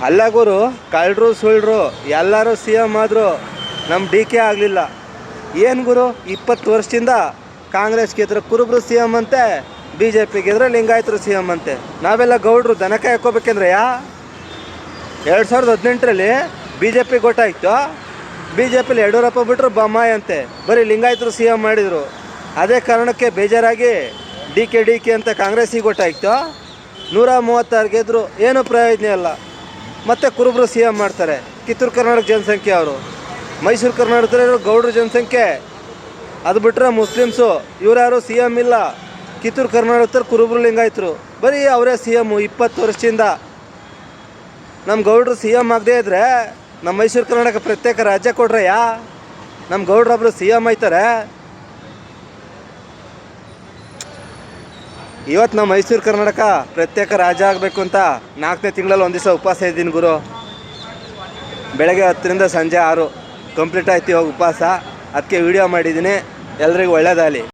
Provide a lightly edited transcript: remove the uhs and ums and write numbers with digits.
ಅಲ್ಲ ಗುರು, ಕಳ್ಳರು ಸುಳ್ಳರು ಎಲ್ಲರೂ ಸಿ ಎಮ್ ಆದರು, ನಮ್ಮ ಡಿ ಕೆ ಆಗಲಿಲ್ಲ. ಏನು ಗುರು, 20 ವರ್ಷದಿಂದ ಕಾಂಗ್ರೆಸ್ ಗೆದ್ರೆ ಕುರುಬರು ಸಿ ಎಮ್ ಅಂತೆ, ಬಿ ಜೆ ಪಿ ಗೆದ್ರೆ ಲಿಂಗಾಯತರು ಸಿ ಎಮ್ ಅಂತೆ. ನಾವೆಲ್ಲ ಗೌಡ್ರು ದನ ಕಾಯ್ಕೋಬೇಕಂದ್ರೆ 2018ರಲ್ಲಿ ಬಿ ಜೆ ಪಿ ಗೊತ್ತಾಯಿತು. ಬಿ ಜೆ ಪಿಲಿ ಯಡಿಯೂರಪ್ಪ ಬಿಟ್ಟರು ಬೊಮ್ಮಾಯಿ ಅಂತೆ, ಬರೀ ಲಿಂಗಾಯತರು ಸಿ ಎಮ್ ಮಾಡಿದರು. ಅದೇ ಕಾರಣಕ್ಕೆ ಬೇಜಾರಾಗಿ ಡಿ ಕೆ ಅಂತ ಕಾಂಗ್ರೆಸ್ಸಿಗೆ ಗೊತ್ತಾಯಿತು. 136 ಗೆದ್ದರು, ಏನೂ ಪ್ರಯೋಜನ ಇಲ್ಲ. ಮತ್ತು ಕುರುಬರು ಸಿ ಎಮ್ ಮಾಡ್ತಾರೆ. ಕಿತ್ತೂರು ಕರ್ನಾಟಕ ಜನಸಂಖ್ಯೆ ಅವರು, ಮೈಸೂರು ಕರ್ನಾಟಕದಲ್ಲಿರೋ ಗೌಡ್ರ ಜನಸಂಖ್ಯೆ. ಅದು ಬಿಟ್ಟರೆ ಮುಸ್ಲಿಮ್ಸು, ಇವ್ರು ಯಾರು ಸಿ ಎಮ್ ಇಲ್ಲ. ಕಿತ್ತೂರು ಕರ್ನಾಟಕದಲ್ಲಿ ಕುರುಬರು ಲಿಂಗಾಯತರು ಬರೀ ಅವರೇ ಸಿ ಎಮ್ಮು 20 ವರ್ಷದಿಂದ. ನಮ್ಮ ಗೌಡ್ರು ಸಿ ಎಮ್ ಆಗದೇ ಇದ್ದರೆ ನಮ್ಮ ಮೈಸೂರು ಕರ್ನಾಟಕ ಪ್ರತ್ಯೇಕ ರಾಜ್ಯ ಕೊಡ್ರಯ್ಯ. ನಮ್ಮ ಗೌಡ್ರೊಬ್ಬರು ಸಿ ಎಮ್ ಆಯ್ತಾರೆ. ಇವತ್ತು ನಮ್ಮ ಮೈಸೂರು ಕರ್ನಾಟಕ ಪ್ರತ್ಯೇಕ ರಾಜ್ಯ ಆಗಬೇಕು ಅಂತ 4ನೇ ತಿಂಗಳಲ್ಲಿ ಒಂದು ದಿವಸ ಉಪವಾಸ ಇದ್ದೀನಿ ಗುರು. ಬೆಳಗ್ಗೆ 10ರಿಂದ ಸಂಜೆ 6 ಕಂಪ್ಲೀಟ್ ಆಯ್ತು ಇವಾಗ ಉಪವಾಸ. ಅದಕ್ಕೆ ವಿಡಿಯೋ ಮಾಡಿದ್ದೀನಿ. ಎಲ್ರಿಗೂ ಒಳ್ಳೆಯದಾಗಲಿ.